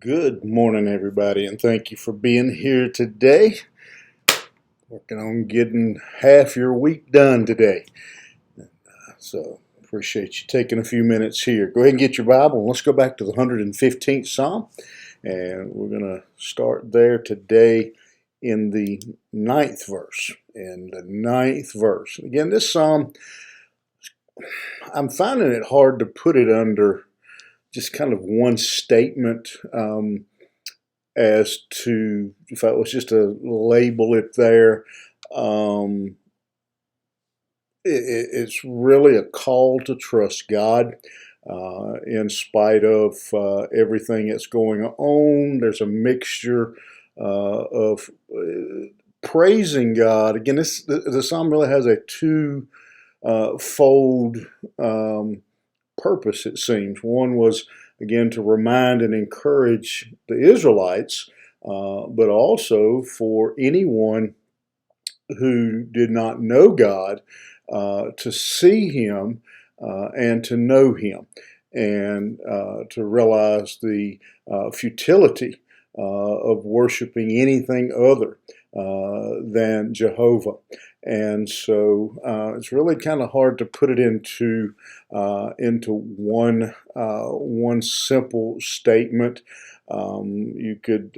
Good morning, everybody, and thank you for being here today. Working on getting half your week done today. So, appreciate you taking a few minutes here. Go ahead and get your Bible, and let's go back to the 115th Psalm. And we're going to start there today in the ninth verse. In the ninth verse. Again, this Psalm, I'm finding it hard to put it under just kind of one statement. As to if I was just to label it there, um, it's really a call to trust God in spite of everything that's going on. There's a mixture of praising God. Again, the psalm really has a two-fold purpose, it seems. One was, again, to remind and encourage the Israelites, but also for anyone who did not know God to see Him and to know Him and to realize the futility of worshiping anything other than Jehovah. And so it's really kind of hard to put it into one simple statement. You could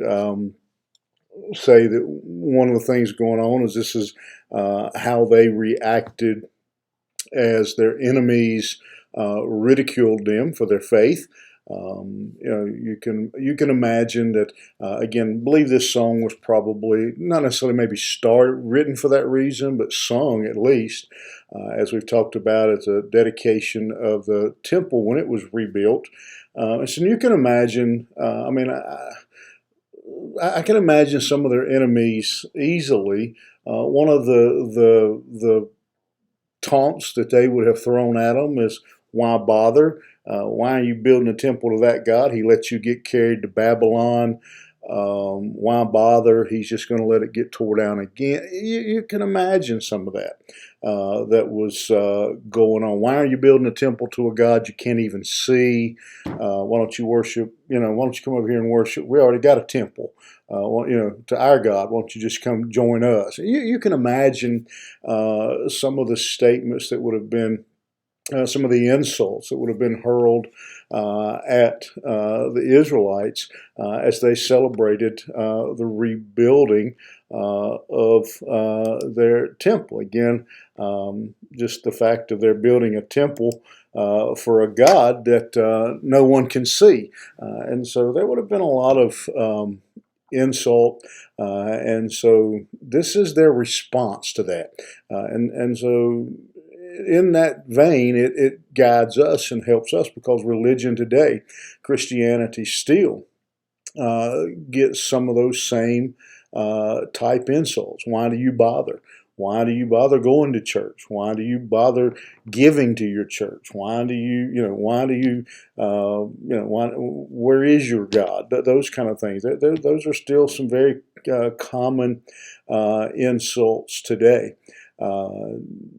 say that one of the things going on is this is how they reacted as their enemies ridiculed them for their faith. You can imagine that again. Believe this song was probably not necessarily maybe written for that reason, but sung at least, as we've talked about, as a dedication of the temple when it was rebuilt. And so you can imagine. I can imagine some of their enemies easily. One of the taunts that they would have thrown at them is, why bother? Why are you building a temple to that God? He lets you get carried to Babylon. Why bother? He's just going to let it get tore down again. You can imagine some of that that was going on. Why are you building a temple to a God you can't even see? Why don't you worship? Why don't you come over here and worship? We already got a temple. To our God. Why don't you just come join us? You can imagine some of the statements that would have been some of the insults that would have been hurled at the Israelites as they celebrated the rebuilding of their temple. Again, just the fact of their building a temple for a God that no one can see. And so there would have been a lot of insult, and so this is their response to that, and so in that vein, it guides us and helps us because religion today, Christianity still gets some of those same type insults. Why do you bother? Why do you bother going to church? Why do you bother giving to your church? Why do where is your God? Those kind of things. Those are still some very common insults today.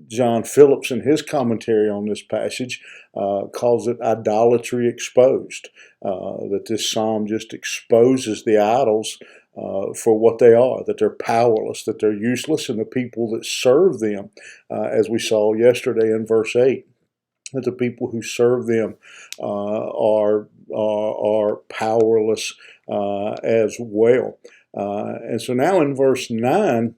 John Phillips, in his commentary on this passage, calls it idolatry exposed. That this psalm just exposes the idols for what they are, that they're powerless, that they're useless, and the people that serve them, as we saw yesterday in verse 8, that the people who serve them are powerless as well. And so now in verse 9,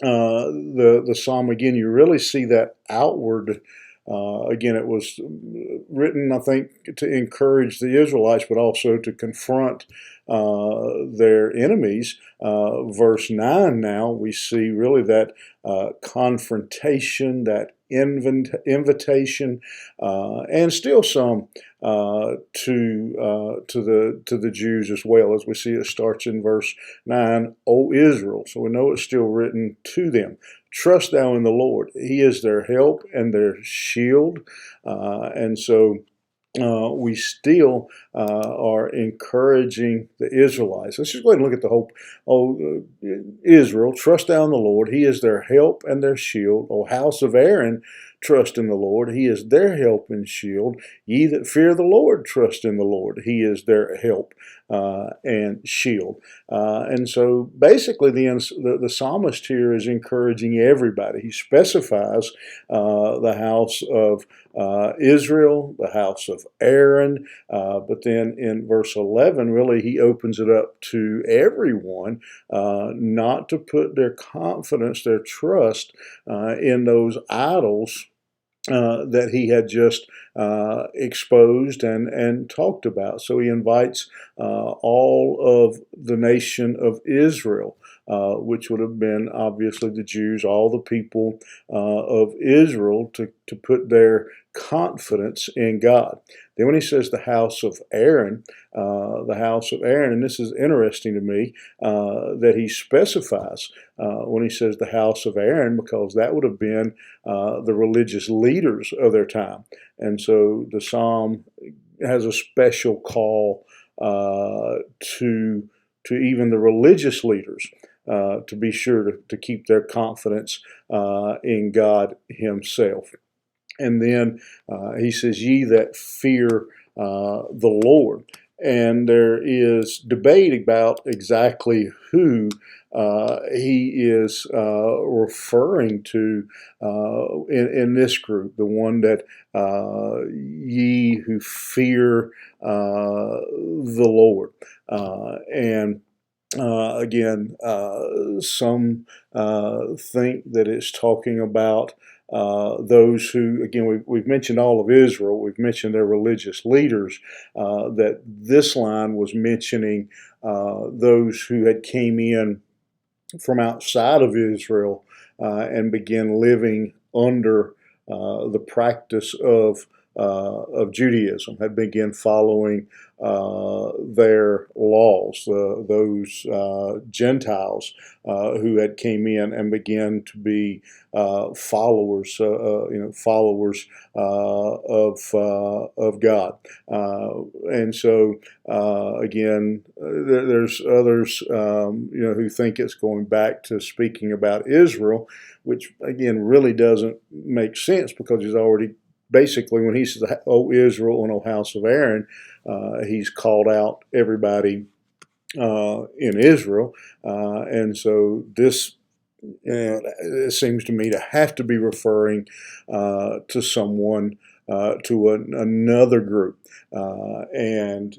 the psalm again, you really see that outward. Again, it was written, I think, to encourage the Israelites, but also to confront their enemies. Verse 9 now, we see really that confrontation, that invitation, and still some to the Jews as well, as we see it starts in verse 9, O Israel. So we know it's still written to them. Trust thou in the Lord. He is their help and their shield. And so we still are encouraging the Israelites. Let's just go ahead and look at the whole. Israel, trust thou in the Lord. He is their help and their shield. O house of Aaron, trust in the Lord. He is their help and shield. Ye that fear the Lord, trust in the Lord. He is their help and shield. And so basically the psalmist here is encouraging everybody. He specifies the house of Israel, the house of Aaron, but then in verse 11, really he opens it up to everyone, not to put their confidence, their trust in those idols that he had just exposed and talked about. So he invites all of the nation of Israel, which would have been obviously the Jews, all the people of Israel, to put their confidence in God. Then when he says the house of Aaron, and this is interesting to me that he specifies when he says the house of Aaron, because that would have been the religious leaders of their time. And so the psalm has a special call to even the religious leaders to be sure to keep their confidence in God himself. And then he says, ye that fear the Lord. And there is debate about exactly who he is referring to in this group, the one that ye who fear the Lord. Again, some think that it's talking about those who, again, we've mentioned all of Israel, we've mentioned their religious leaders, that this line was mentioning those who had came in from outside of Israel and began living under the practice of Judaism, had begun following their laws. Those Gentiles who had came in and began to be followers, of God. And so again, there's others, who think it's going back to speaking about Israel, which again really doesn't make sense, because he's already basically, when he says, "O Israel and O house of Aaron," he's called out everybody in Israel, and so this, it seems to me to have to be referring to someone, another group, and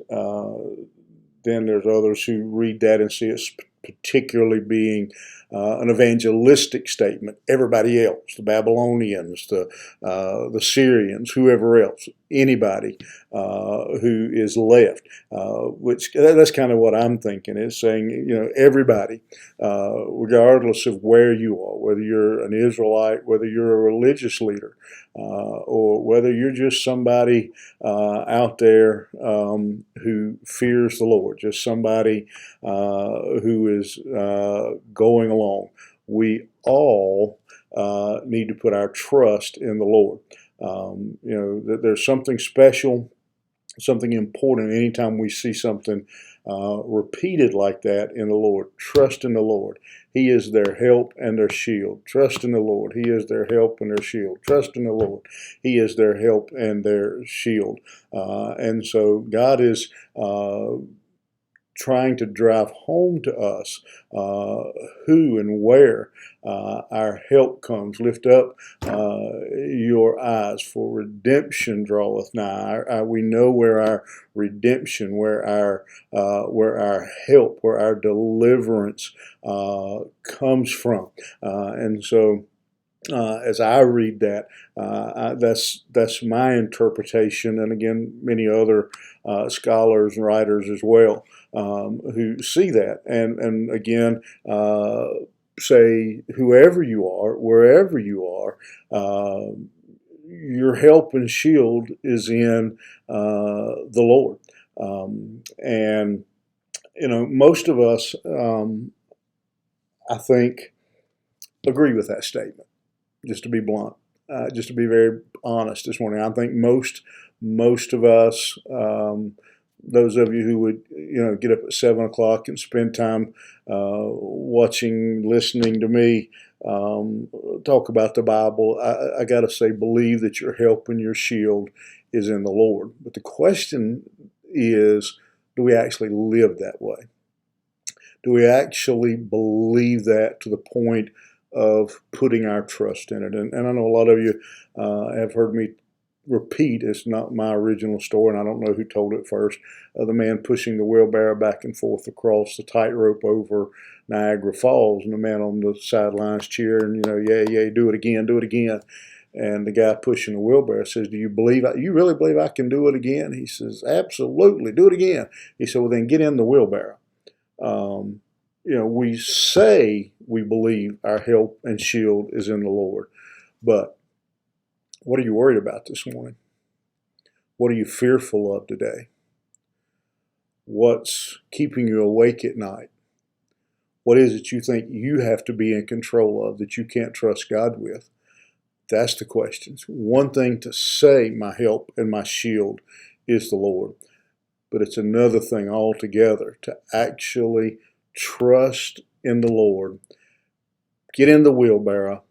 then there's others who read that and see it particularly being an evangelistic statement. Everybody else, the Babylonians, the Syrians, whoever else, anybody who is left, which that's kind of what I'm thinking. Is saying, everybody, regardless of where you are, whether you're an Israelite, whether you're a religious leader, or whether you're just somebody out there who fears the Lord, just somebody who is going along. We all need to put our trust in the Lord. There's something special, something important anytime we see something repeated like that in the Lord. Trust in the Lord. He is their help and their shield. Trust in the Lord. He is their help and their shield. Trust in the Lord. He is their help and their shield. And so God is trying to drive home to us who and where our help comes. Lift up your eyes, for redemption draweth nigh. We know where our redemption, where our help, where our deliverance comes from. And so as I read that, that's my interpretation, and again, many other scholars and writers as well who see that, and again say, whoever you are, wherever you are, your help and shield is in the Lord, and most of us, I think, agree with that statement. Just to be blunt, just to be very honest this morning, I think most of us those of you who would, get up at 7 o'clock and spend time watching, listening to me talk about the Bible, I got to say, believe that your help and your shield is in the Lord. But the question is, do we actually live that way? Do we actually believe that to the point of putting our trust in it? And I know a lot of you have heard me repeat, it's not my original story, and I don't know who told it first, the man pushing the wheelbarrow back and forth across the tightrope over Niagara Falls, and the man on the sidelines cheering, yeah, do it again, do it again. And the guy pushing the wheelbarrow says, do you really believe I can do it again? He says, absolutely, do it again. He said, well, then get in the wheelbarrow. We say we believe our help and shield is in the Lord, but what are you worried about this morning? What are you fearful of today? What's keeping you awake at night? What is it you think you have to be in control of that you can't trust God with? That's the question. It's one thing to say my help and my shield is the Lord, but it's another thing altogether to actually trust in the Lord, get in the wheelbarrow,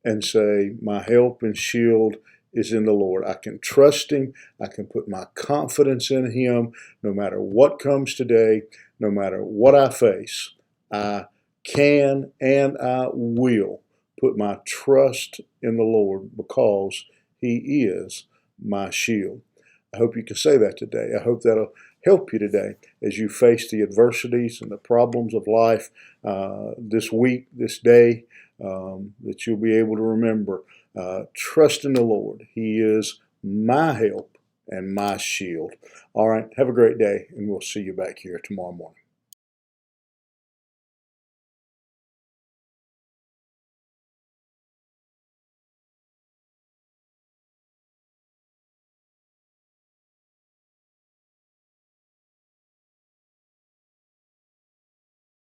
and say, my help and shield is in the Lord. I can trust Him. I can put my confidence in Him no matter what comes today, no matter what I face. I can and I will put my trust in the Lord because He is my shield. I hope you can say that today. I hope that'll help you today as you face the adversities and the problems of life this week, this day, that you'll be able to remember, trust in the Lord. He is my help and my shield. All right, have a great day, and we'll see you back here tomorrow morning.